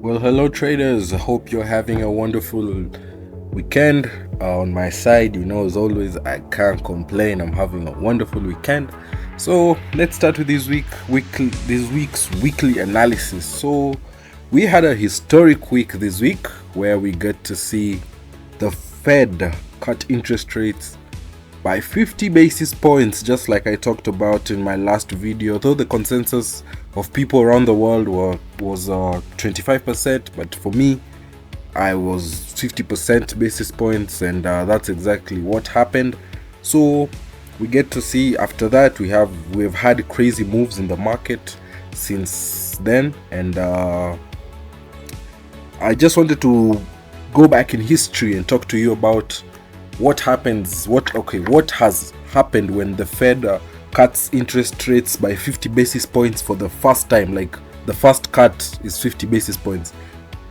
Well, hello traders. I hope you're having a wonderful weekend. On my side, as always, I can't complain. I'm having a wonderful weekend. So let's start with this week's weekly analysis. So we had a historic week this week where we get to see the Fed cut interest rates by 50 basis points, just like I talked about in my last video. Though the consensus of people around the world was 25%, but for me I was 50% basis points, and that's exactly what happened. So we get to see after that we've had crazy moves in the market since then, and I just wanted to go back in history and talk to you about what has happened when the Fed cuts interest rates by 50 basis points for the first time. Like, the first cut is 50 basis points.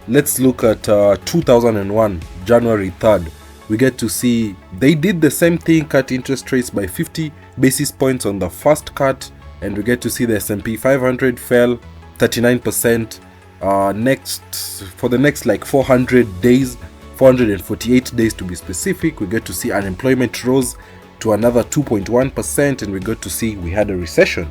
Let's look at 2001, January 3rd. We get to see they did the same thing, cut interest rates by 50 basis points on the first cut, and we get to see the S&P 500 fell 39%. For the next like 448 days to be specific, we get to see unemployment rose to another 2.1%, and we got to see we had a recession.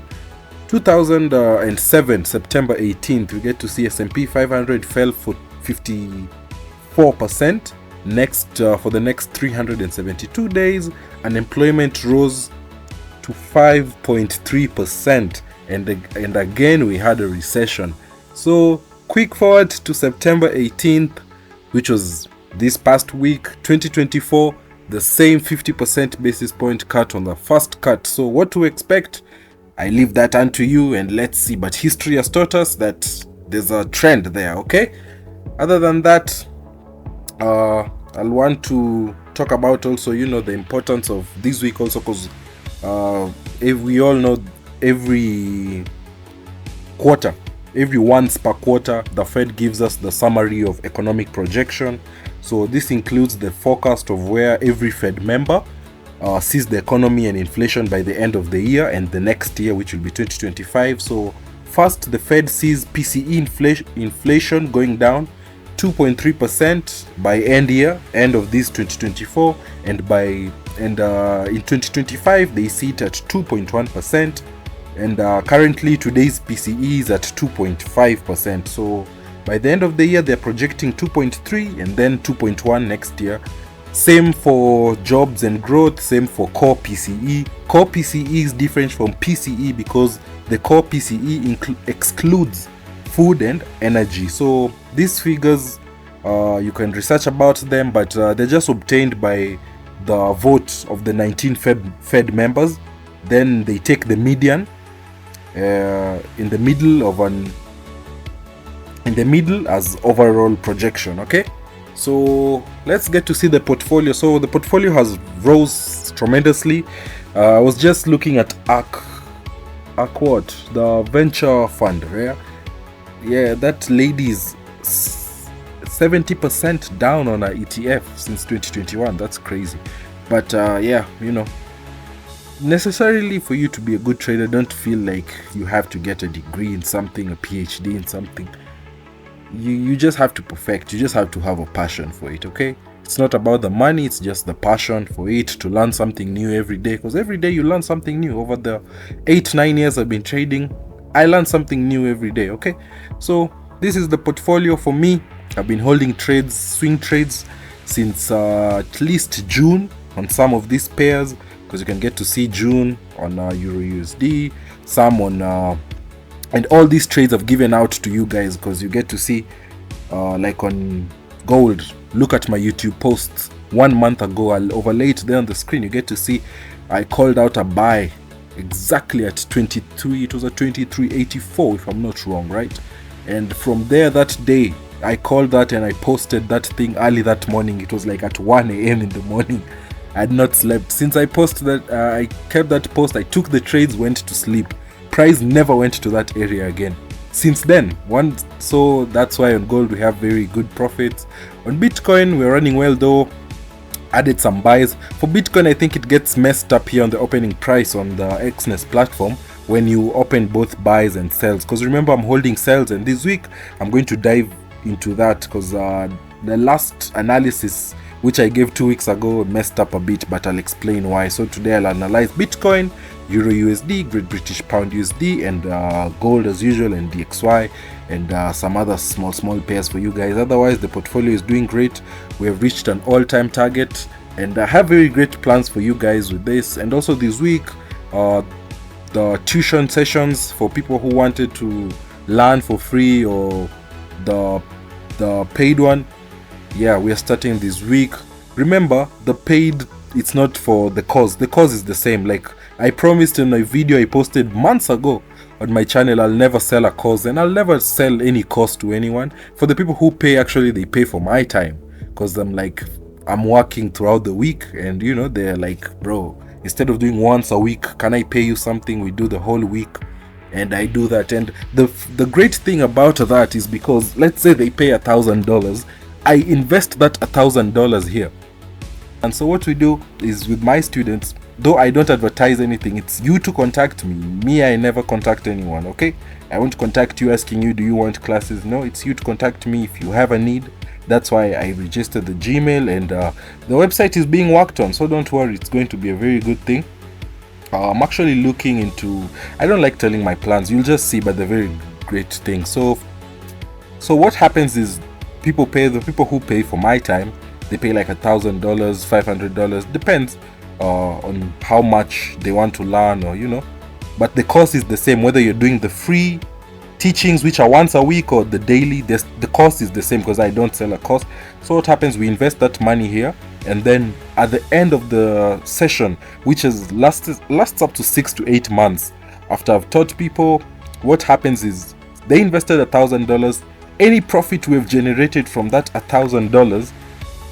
2007, September 18th, we get to see S&P 500 fell for 54%. For the next 372 days, unemployment rose to 5.3%, and again we had a recession. So quick forward to September 18th, which was this past week, 2024, the same 50% basis point cut on the first cut. So what to expect, I leave that unto you, and let's see. But history has taught us that there's a trend there, okay? Other than that, I'll want to talk about also, the importance of this week also, because if we all know, every once per quarter, the Fed gives us the summary of economic projection. So this includes the forecast of where every Fed member sees the economy and inflation by the end of the year and the next year, which will be 2025. So first, the Fed sees PCE inflation going down 2.3% by end of this 2024, and in 2025 they see it at 2.1%. And currently today's PCE is at 2.5%. So by the end of the year they're projecting 2.3 and then 2.1 next year. Same for jobs and growth, same for core PCE. Core PCE is different from PCE because the core PCE excludes food and energy. So these figures, you can research about them, but they're just obtained by the vote of the 19 Fed members. Then they take the median in the middle as overall projection. Okay, so let's get to see the portfolio. So the portfolio has rose tremendously. I was just looking at ARK, the venture fund. Yeah, that lady's 70% down on her ETF since 2021. That's crazy. But necessarily for you to be a good trader, don't feel like you have to get a degree in something, a PhD in something. You just have to perfect. You just have to have a passion for it, okay? It's not about the money, it's just the passion for it, to learn something new every day, because every day you learn something new. Over the 8-9 years I've been trading, I learn something new every day, okay? So this is the portfolio for me. I've been holding swing trades since at least June on some of these pairs, because you can get to see June on Eurusd, some on and all these trades I've given out to you guys, because you get to see like on gold. Look at my YouTube posts 1 month ago. I'll overlay it there on the screen. You get to see I called out a buy exactly at 23. It was at 23.84 if I'm not wrong, right? And from there, that day I called that and I posted that thing early that morning. It was like at 1 a.m. in the morning. I had not slept since I posted that. I kept that post, I took the trades, went to sleep. Price never went to that area again since then. So that's why on gold we have very good profits. On Bitcoin we're running well, though added some buys. For Bitcoin, I think it gets messed up here on the opening price on the Xness platform when you open both buys and sells, because remember I'm holding sells, and this week I'm going to dive into that, because the last analysis which I gave 2 weeks ago messed up a bit, but I'll explain why. So today I'll analyze Bitcoin, Eurusd, Great British Pound USD, and gold as usual, and DXY, and some other small pairs for you guys. Otherwise, the portfolio is doing great. We have reached an all-time target, and I have very great plans for you guys with this. And also this week, the tuition sessions for people who wanted to learn for free, or the paid one, yeah, we are starting this week. Remember, the paid, it's not for the course. The course is the same. Like I promised in a video I posted months ago on my channel, I'll never sell a course, and I'll never sell any course to anyone. For the people who pay, actually they pay for my time, because I'm working throughout the week, and you know, they're like, bro, instead of doing once a week, can I pay you something? We do the whole week. And I do that. And the great thing about that is, because let's say they pay $1,000, I invest that $1,000 here. And so what we do is, with my students, though I don't advertise anything, it's you to contact me. I never contact anyone, okay? I won't contact you asking you, do you want classes? No, it's you to contact me if you have a need. That's why I registered the Gmail, and the website is being worked on, so don't worry, it's going to be a very good thing. I'm actually looking into, I don't like telling my plans, you'll just see, but they're very great thing. So what happens is, the people who pay for my time, they pay like $1,000, $500, depends on how much they want to learn, or you know, but the course is the same, whether you're doing the free teachings which are once a week or the daily, the cost is the same, because I don't sell a course. So what happens, we invest that money here, and then at the end of the session, which lasts up to 6 to 8 months after I've taught people, what happens is, they invested $1,000. Any profit we've generated from that $1,000,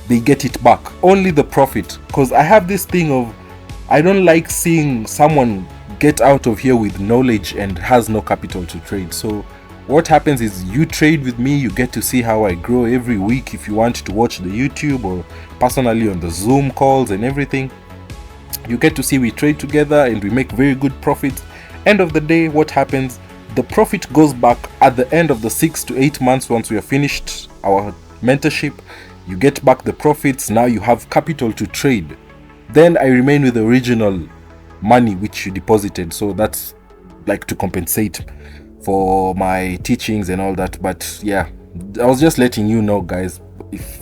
they get it back, only the profit. Because I have this thing of, I don't like seeing someone get out of here with knowledge and has no capital to trade. So what happens is, you trade with me, you get to see how I grow every week. If you want to watch the YouTube, or personally on the Zoom calls and everything, you get to see we trade together and we make very good profits. End of the day, what happens, the profit goes back at the end of the 6 to 8 months. Once we have finished our mentorship, you get back the profits. Now you have capital to trade. Then I remain with the original money which you deposited. So that's like to compensate for my teachings and all that. But yeah, I was just letting you know, guys, if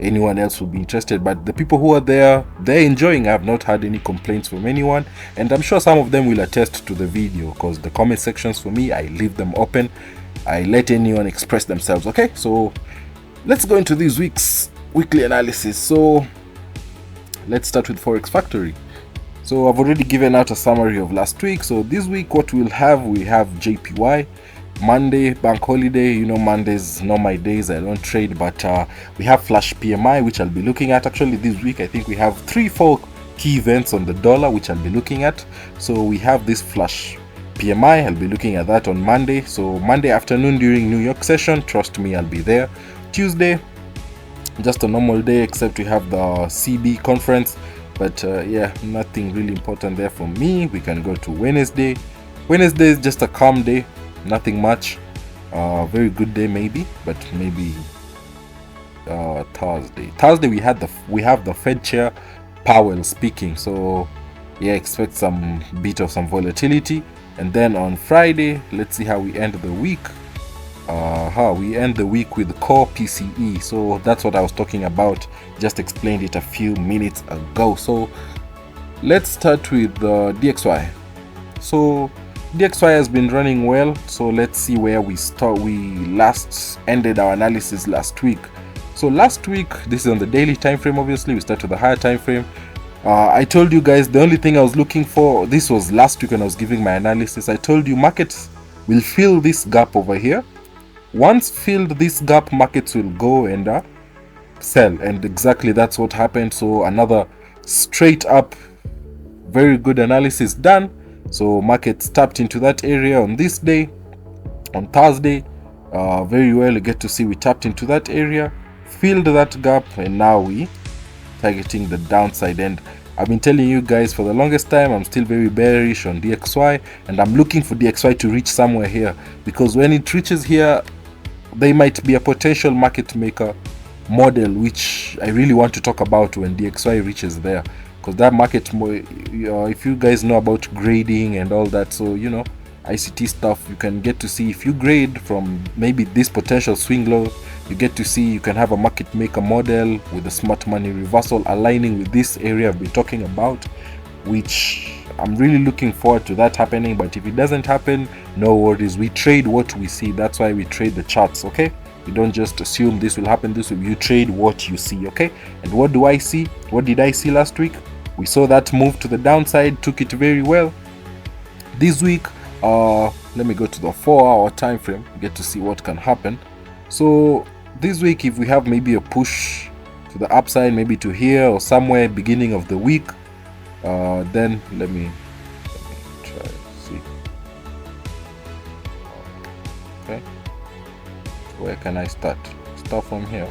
anyone else would be interested. But the people who are there, they're enjoying. I have not had any complaints from anyone, and I'm sure some of them will attest to the video, because the comment sections for me, I leave them open. I let anyone express themselves. Okay, so let's go into this week's weekly analysis. So let's start with Forex Factory. So I've already given out a summary of last week. So this week, what we have JPY, Monday, bank holiday. You know, Mondays not my days, I don't trade, but we have flash PMI, which I'll be looking at. Actually, this week I think we have 3-4 key events on the dollar which I'll be looking at. So we have this flash PMI, I'll be looking at that on Monday. So Monday afternoon during New York session, trust me, I'll be there. Tuesday, just a normal day, except we have the CB conference. But yeah, nothing really important there for me. We can go to Wednesday. Wednesday is just a calm day, nothing much. Very good day maybe, but maybe Thursday we have the Fed chair Powell speaking. So yeah, expect some bit of some volatility. And then on Friday, let's see how we end the week. We end the week with core PCE. So that's what I was talking about, just explained it a few minutes ago. So let's start with DXY. So DXY has been running well, so let's see where we start. We last ended our analysis last week. So last week, this is on the daily time frame. Obviously we start with the higher time frame. I told you guys the only thing I was looking for, this was last week when I was giving my analysis, I told you markets will fill this gap over here. Once filled this gap, markets will go and sell, and exactly that's what happened. So another straight up very good analysis done. So markets tapped into that area on this day, on Thursday. Very well, you get to see we tapped into that area, filled that gap, and now we targeting the downside. And I've been telling you guys for the longest time, I'm still very bearish on DXY, and I'm looking for DXY to reach somewhere here, because when it reaches here, they might be a potential market maker model, which I really want to talk about when DXY reaches there, because that market, if you guys know about grading and all that, so you know, ICT stuff, you can get to see if you grade from maybe this potential swing low, you get to see you can have a market maker model with a smart money reversal aligning with this area I've been talking about, which I'm really looking forward to that happening. But if it doesn't happen, no worries, we trade what we see. That's why we trade the charts, okay? You don't just assume this will happen, you trade what you see, okay? And what do I see? What did I see last week? We saw that move to the downside, took it very well. This week, let me go to the 4-hour time frame, get to see what can happen. So this week, if we have maybe a push to the upside, maybe to here or somewhere beginning of the week, then let me try to see. Okay, where can I start? Start from here.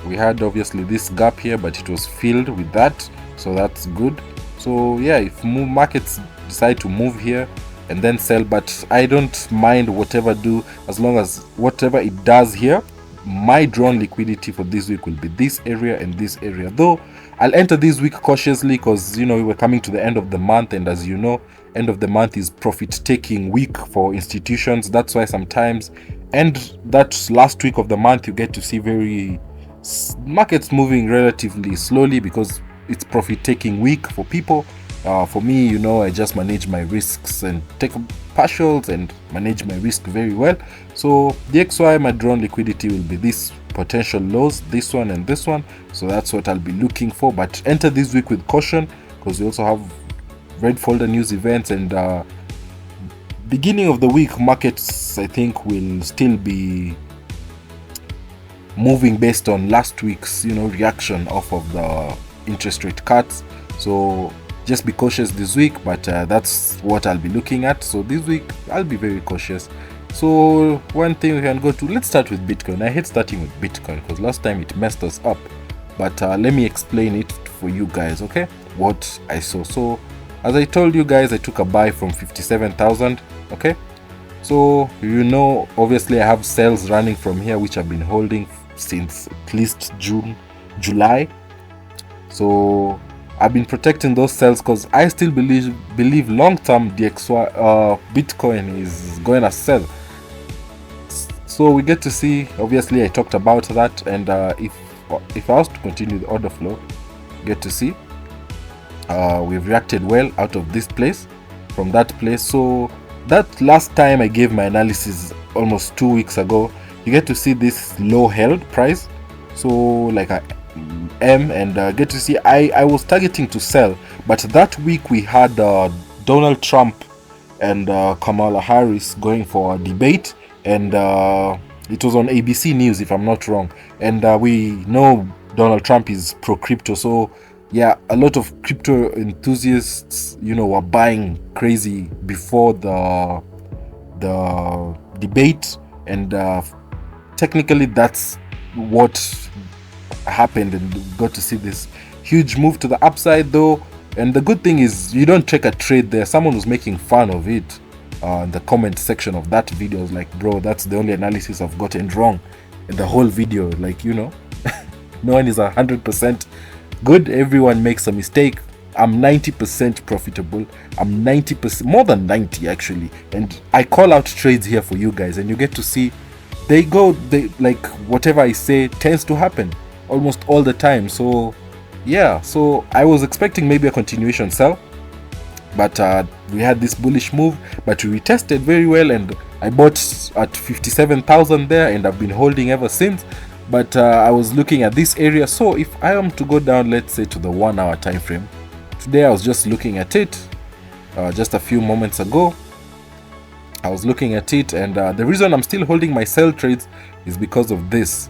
We had obviously this gap here, but it was filled with that, so that's good. So yeah, if markets decide to move here and then sell, but I don't mind whatever do, as long as whatever it does here, my drawn liquidity for this week will be this area and this area. Though I'll enter this week cautiously, because you know, we're coming to the end of the month, and as you know, end of the month is profit taking week for institutions. That's why sometimes, and that last week of the month, you get to see markets moving relatively slowly, because it's profit taking week for people. For me, you know, I just manage my risks and take partials and manage my risk very well. So the XY, my drawn liquidity will be this potential lows, this one and this one. So that's what I'll be looking for. But enter this week with caution, because we also have red folder news events, and beginning of the week, markets I think will still be moving based on last week's, you know, reaction off of the interest rate cuts. So just be cautious this week, but that's what I'll be looking at. So this week I'll be very cautious. So one thing we can go to, let's start with Bitcoin. I hate starting with Bitcoin because last time it messed us up, but let me explain it for you guys, okay, what I saw. So as I told you guys, I took a buy from 57,000, okay? So you know, obviously I have sales running from here, which I've been holding since at least July. So I've been protecting those sales because I still believe long term DXY Bitcoin is going to sell. So we get to see, obviously I talked about that, and if I was to continue the order flow, get to see we've reacted well out of this place, from that place. So that last time I gave my analysis almost 2 weeks ago, you get to see this low held price, so like a M, and get to see I was targeting to sell, but that week we had Donald Trump and Kamala Harris going for a debate, and it was on ABC News if I'm not wrong, and we know Donald Trump is pro crypto, so yeah, a lot of crypto enthusiasts, you know, were buying crazy before the debate, and technically that's what happened, and we got to see this huge move to the upside though. And the good thing is you don't take a trade there. Someone was making fun of it in the comment section of that video. I was like, bro, that's the only analysis I've gotten wrong in the whole video. Like, you know, no one is 100% good, everyone makes a mistake. I'm 90% profitable. I'm 90%, more than 90 actually, and I call out trades here for you guys, and you get to see they like whatever I say tends to happen almost all the time. So yeah, so I was expecting maybe a continuation sell, but we had this bullish move, but we retested very well, and I bought at 57,000 there, and I've been holding ever since. But I was looking at this area. So if I am to go down, let's say to the 1 hour time frame, today I was just looking at it just a few moments ago. I was looking at it, and the reason I'm still holding my sell trades is because of this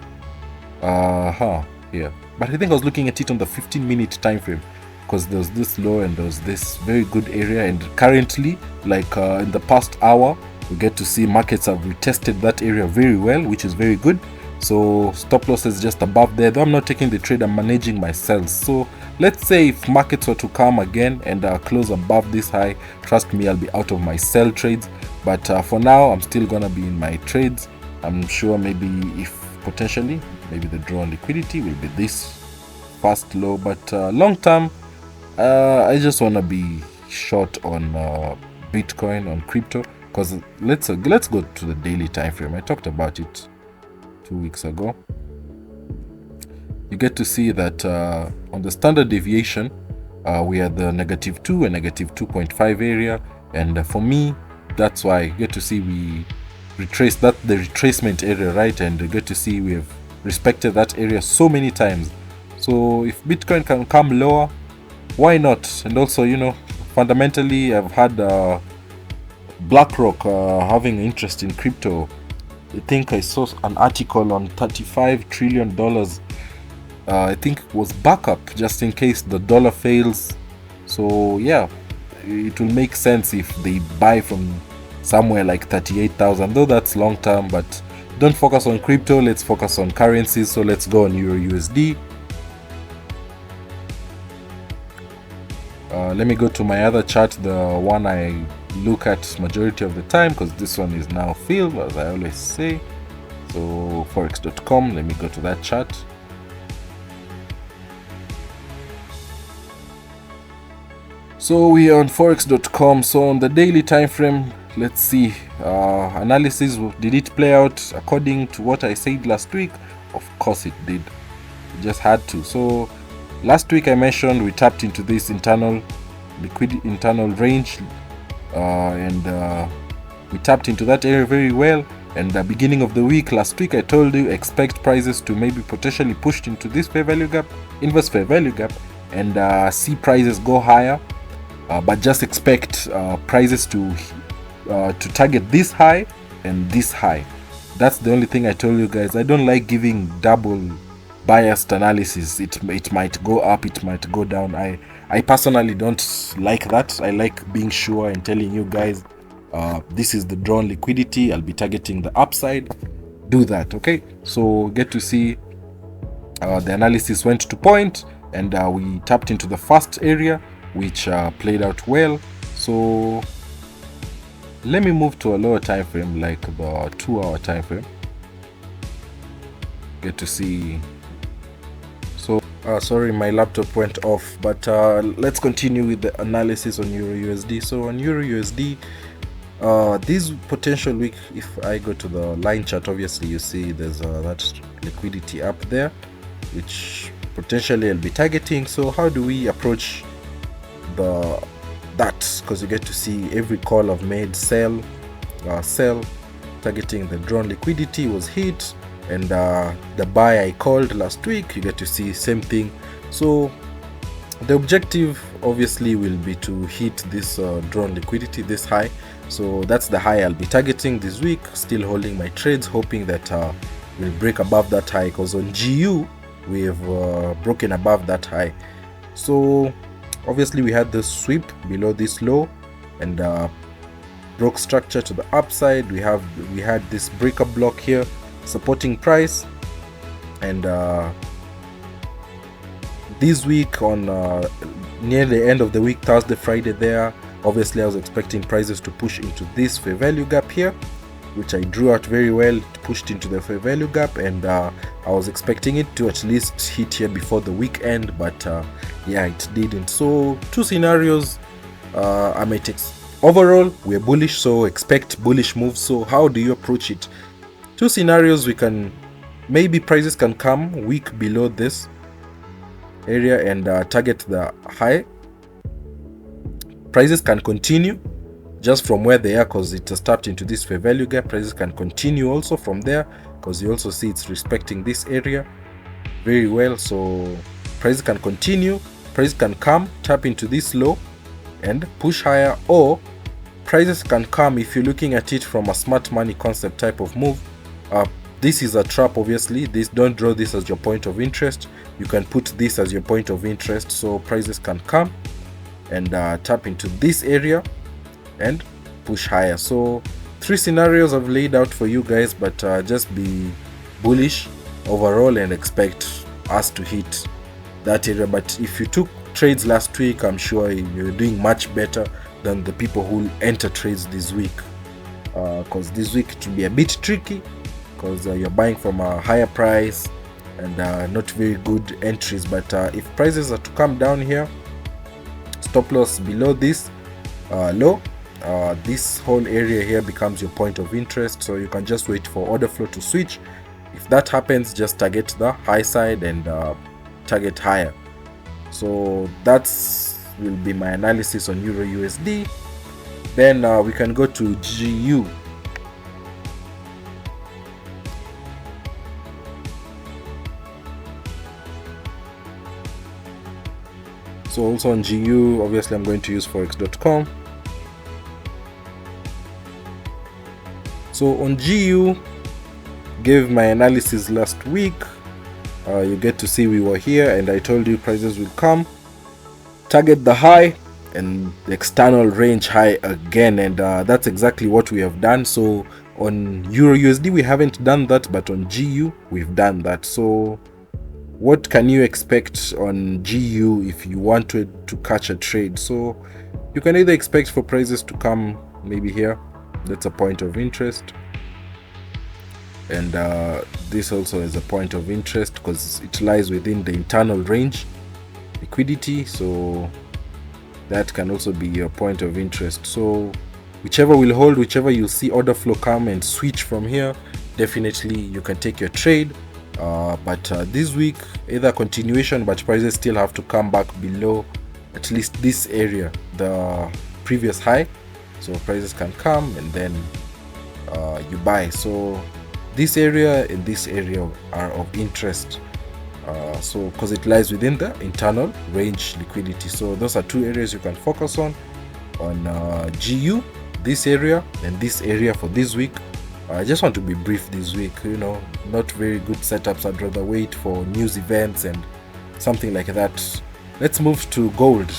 here. But I think I was looking at it on the 15-minute time frame, because there was this low and there was this very good area, and currently, like in the past hour, we get to see markets have retested that area very well, which is very good. so stop loss is just above there. Though I'm not taking the trade, I'm managing my sells. So let's say if markets were to come again and close above this high, trust me, I'll be out of my sell trades. But for now, I'm still gonna be in my trades. I'm sure maybe if potentially maybe the draw on liquidity will be this fast low, but long term I just want to be short on Bitcoin, on crypto, because let's go to the daily time frame. I talked about it 2 weeks ago. You get to see that on the standard deviation we are the -2 and -2.5 area, and for me that's why you get to see we retrace that, the retracement area, right? And you get to see we have respected that area so many times. So if Bitcoin can come lower, why not? And also, you know, fundamentally I've had BlackRock having interest in crypto. I think I saw an article on $35 trillion. I think it was backup just in case the dollar fails. So yeah, it will make sense if they buy from somewhere like 38,000, though that's long term. But don't focus on crypto, let's focus on currencies. So let's go on Eurusd. Let me go to my other chart, the one I look at majority of the time, because this one is now filled, as I always say. So forex.com, let me go to that chart. So we are on forex.com. So on the daily time frame, let's see analysis. Did it play out according to what I said last week? Of course it did. It just had to. So last week I mentioned we tapped into this internal range, and we tapped into that area very well. And the beginning of the week last week I told you expect prices to maybe potentially pushed into this fair value gap, inverse fair value gap, and see prices go higher, but just expect prices to target this high and this high. That's the only thing I told you guys. I don't like giving double biased analysis. It might go up, it might go down. I personally don't like that. I like being sure and telling you guys this is the drawn liquidity, I'll be targeting the upside. Do that, okay? So get to see the analysis went to point, and we tapped into the first area, which played out well. So let me move to a lower time frame, like the 2-hour time frame. Get to see. So sorry, my laptop went off, but let's continue with the analysis on EURUSD. So on EURUSD, this potential week, if I go to the line chart, obviously you see there's that liquidity up there, which potentially I'll be targeting. So how do we approach that? Because you get to see every call I've made, sell, targeting the drawn liquidity was hit, and the buy I called last week, you get to see same thing. So the objective obviously will be to hit this drawn liquidity, this high. So that's the high I'll be targeting this week. Still holding my trades, hoping that we'll break above that high, because on GU we have broken above that high. So obviously we had this sweep below this low and broke structure to the upside. We had this breaker block here supporting price, and this week on near the end of the week, Thursday, Friday there, obviously I was expecting prices to push into this fair value gap here, which I drew out very well. It pushed into the fair value gap, and I was expecting it to at least hit here before the weekend, but yeah, it didn't. So two scenarios. I might overall we're bullish, so expect bullish moves. So how do you approach it? Two scenarios. We can maybe prices can come weak below this area and target the high. Prices can continue just from where they are, because it has tapped into this fair value gap. Prices can continue also from there, because you also see it's respecting this area very well. So prices can continue, prices can come, tap into this low and push higher, or prices can come, if you're looking at it from a smart money concept type of move, this is a trap. Obviously, this, don't draw this as your point of interest. You can put this as your point of interest. So prices can come and tap into this area and push higher. So three scenarios I've laid out for you guys, but just be bullish overall and expect us to hit that area. But if you took trades last week, I'm sure you're doing much better than the people who enter trades this week, because this week it will be a bit tricky because you're buying from a higher price and not very good entries. But if prices are to come down here, stop loss below this low, this whole area here becomes your point of interest, so you can just wait for order flow to switch. If that happens, just target the high side and target higher. So that's will be my analysis on Euro USD. Then we can go to GU. So also on GU, obviously I'm going to use forex.com. So on GU, gave my analysis last week. You get to see we were here and I told you prices will come, target the high and the external range high again, and that's exactly what we have done. So on Euro USD we haven't done that, but on GU we've done that. So what can you expect on GU if you wanted to catch a trade? So you can either expect for prices to come maybe here, that's a point of interest, and this also is a point of interest because it lies within the internal range liquidity, so that can also be your point of interest. So whichever will hold, whichever you'll see order flow come and switch from here, definitely you can take your trade. But this week either continuation, but prices still have to come back below at least this area, the previous high, so prices can come and then you buy. So this area and this area are of interest, so because it lies within the internal range liquidity. So those are two areas you can focus on GU, this area and this area for this week. I just want to be brief this week, not very good setups. I'd rather wait for news events and something like that. Let's move to gold.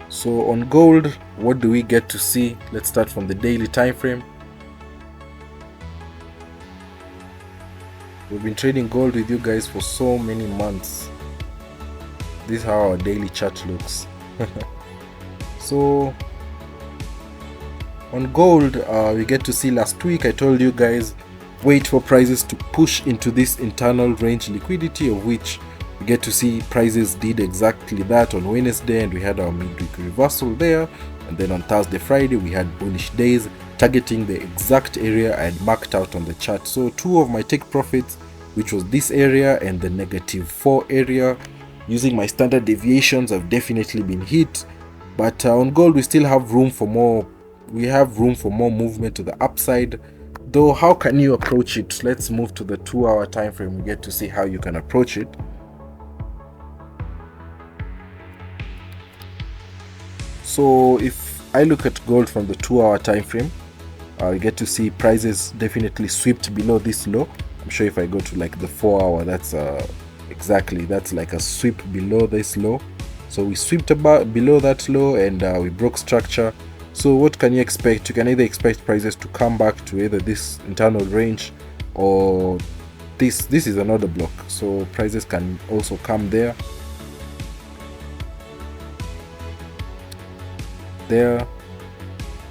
So on gold, what do we get to see? Let's start from the daily time frame. We've been trading gold with you guys for so many months. This is how our daily chart looks. So on gold, we get to see last week I told you guys wait for prices to push into this internal range liquidity, of which we get to see prices did exactly that on Wednesday, and we had our midweek reversal there. And then on Thursday, Friday, we had bullish days targeting the exact area I had marked out on the chart. So two of my take profits, which was this area and the -4 area, using my standard deviations, have definitely been hit. But on gold, we still have room for more. We have room for more movement to the upside, though. How can you approach it? Let's move to the 2-hour time frame. We get to see how you can approach it. So if I look at gold from the 2-hour time frame, we get to see prices definitely swept below this low. I'm sure if I go to like the 4-hour, that's exactly, that's like a sweep below this low. So we swept about below that low and we broke structure. So what can you expect? You can either expect prices to come back to either this internal range or this is another block, so prices can also come there,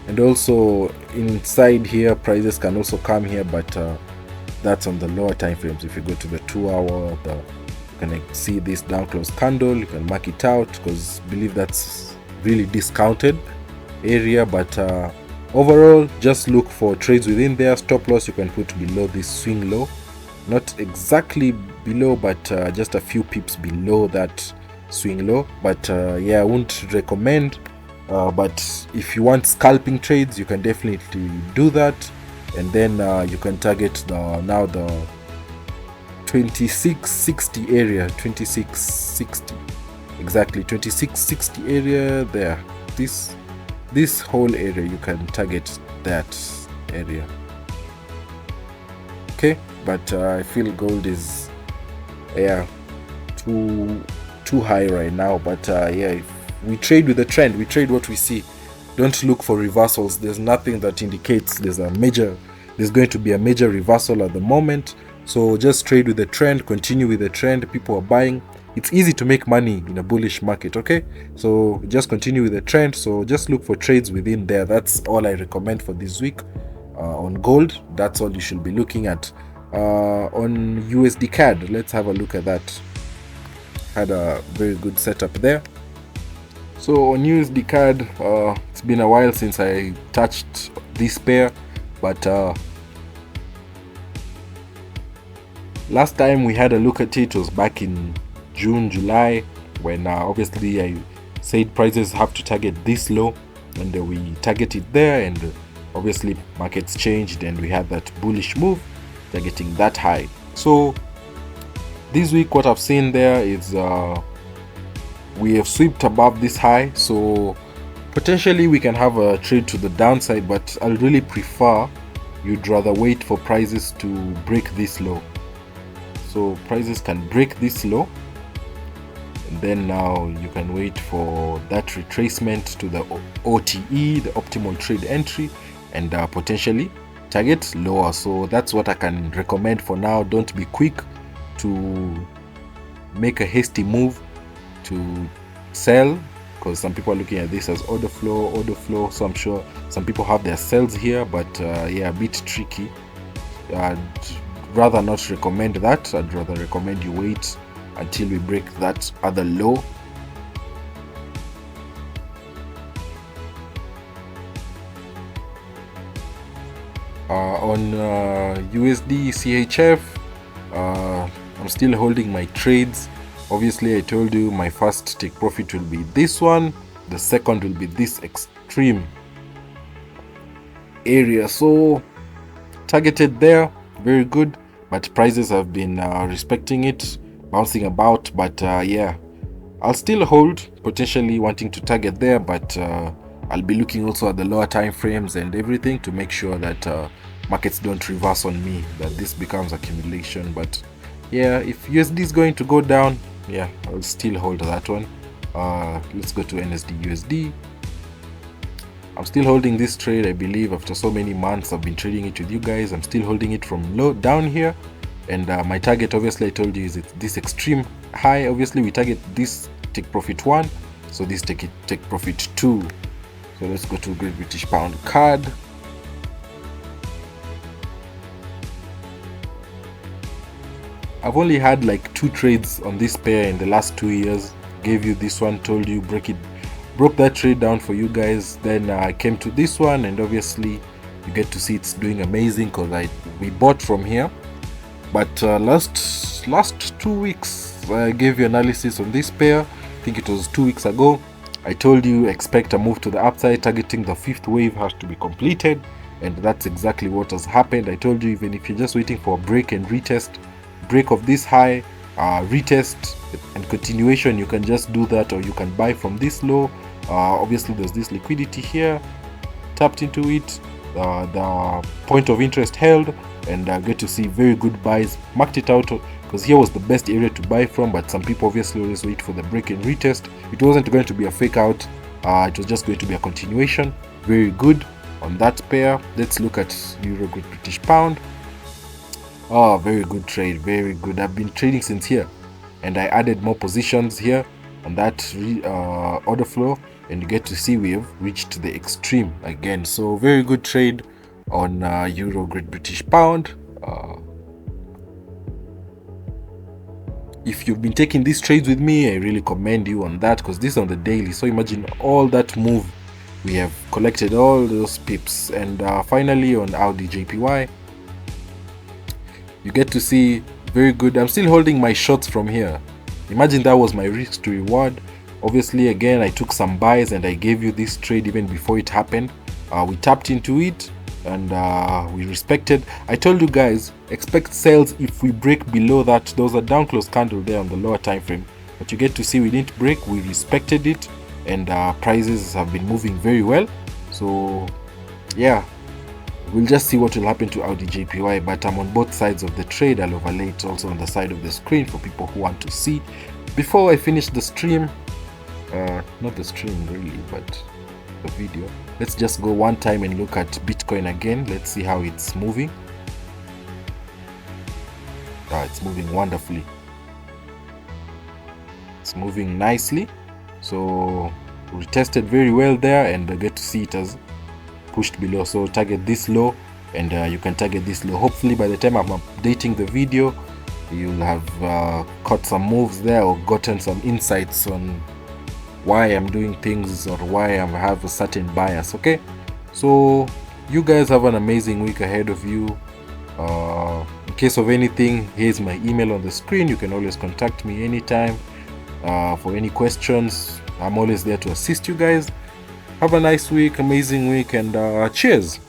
and also inside here prices can also come here, but that's on the lower time frames. If you go to the 2-hour, you can see this down close candle, you can mark it out because I believe that's really discounted area. But overall, just look for trades within there. Stop loss you can put below this swing low, not exactly below, but just a few pips below that swing low. But yeah, I wouldn't recommend, but if you want scalping trades, you can definitely do that. And then you can target the 2660 area, 2660, exactly 2660 area there. This whole area, you can target that area. Okay, but I feel gold is too high right now. But yeah, if we trade with the trend, we trade what we see. Don't look for reversals. There's nothing that indicates there's a major there's going to be a major reversal at the moment. So just trade with the trend, continue with the trend. People are buying. It's easy to make money in a bullish market, okay? So just continue with the trend. So just look for trades within there. That's all I recommend for this week. On gold, that's all you should be looking at. On USD CAD, let's have a look at that. Had a very good setup there. So on USD CAD, it's been a while since I touched this pair, but last time we had a look at it was back in June, July, when obviously I said prices have to target this low, and we targeted there, and obviously markets changed and we had that bullish move targeting that high. So this week what I've seen there is we have swept above this high, so potentially we can have a trade to the downside, but I'll really prefer you'd rather wait for prices to break this low. So prices can break this low, and then now you can wait for that retracement to the OTE, the optimal trade entry, and potentially target lower. So that's what I can recommend for now. Don't be quick to make a hasty move to sell, because some people are looking at this as order flow. So I'm sure some people have their sells here, but yeah, a bit tricky. I'd rather not recommend that. I'd rather recommend you wait until we break that other low. On USD CHF, I'm still holding my trades. Obviously I told you my first take profit will be this one, the second will be this extreme area, so targeted there, very good, but prices have been respecting it, bouncing about, but yeah, I'll still hold, potentially wanting to target there, but I'll be looking also at the lower time frames and everything to make sure that markets don't reverse on me, that this becomes accumulation. But yeah, if USD is going to go down, yeah, I'll still hold that one. Let's go to NSD USD. I'm still holding this trade. I believe after so many months I've been trading it with you guys, I'm still holding it from low down here, and my target, obviously I told you, is this extreme high. Obviously we target this take profit 1, so this take profit 2. So let's go to Great British Pound CAD. I've only had like 2 trades on this pair in the last 2 years. Gave you this one, told you broke that trade down for you guys. Then I came to this one, and obviously you get to see it's doing amazing because we bought from here. But last 2 weeks I gave you analysis on this pair. I think it was 2 weeks ago. I told you expect a move to the upside, targeting the 5th wave has to be completed, and that's exactly what has happened. I told you even if you're just waiting for a break and retest, break of this high, retest and continuation, you can just do that, or you can buy from this low. Obviously there's this liquidity here, tapped into it, the point of interest held, and get to see very good buys. Marked it out because here was the best area to buy from, but some people obviously always wait for the break and retest. It wasn't going to be a fake out, it was just going to be a continuation. Very good on that pair. Let's look at Euro Great British Pound. Oh, very good trade, very good. I've been trading since here, and I added more positions here on that order flow, and you get to see we have reached the extreme again. So very good trade on Euro Great British Pound. If you've been taking these trades with me, I really commend you on that, because this is on the daily. So imagine all that move, we have collected all those pips. And finally on Audi JPY, you get to see very good. I'm still holding my shots from here. Imagine that was my risk to reward. Obviously again I took some buys, and I gave you this trade even before it happened. We tapped into it, and we respected. I told you guys expect sales if we break below that. Those are down close candle there on the lower time frame, but you get to see we didn't break, we respected it, and prices have been moving very well. So yeah, we'll just see what will happen to Audi JPY, but I'm on both sides of the trade. I'll overlay it also on the side of the screen for people who want to see. Before I finish the stream, not the stream really, but the video, let's just go one time and look at Bitcoin. Bitcoin again. Let's see how it's moving. It's moving wonderfully. It's moving nicely. So we tested very well there, and I get to see it as pushed below. So target this low, and you can target this low. Hopefully by the time I'm updating the video, you'll have caught some moves there, or gotten some insights on why I'm doing things, or why I have a certain bias. Okay, so you guys have an amazing week ahead of you. In case of anything, here's my email on the screen. You can always contact me anytime for any questions. I'm always there to assist you guys. Have a nice week, amazing week, and cheers.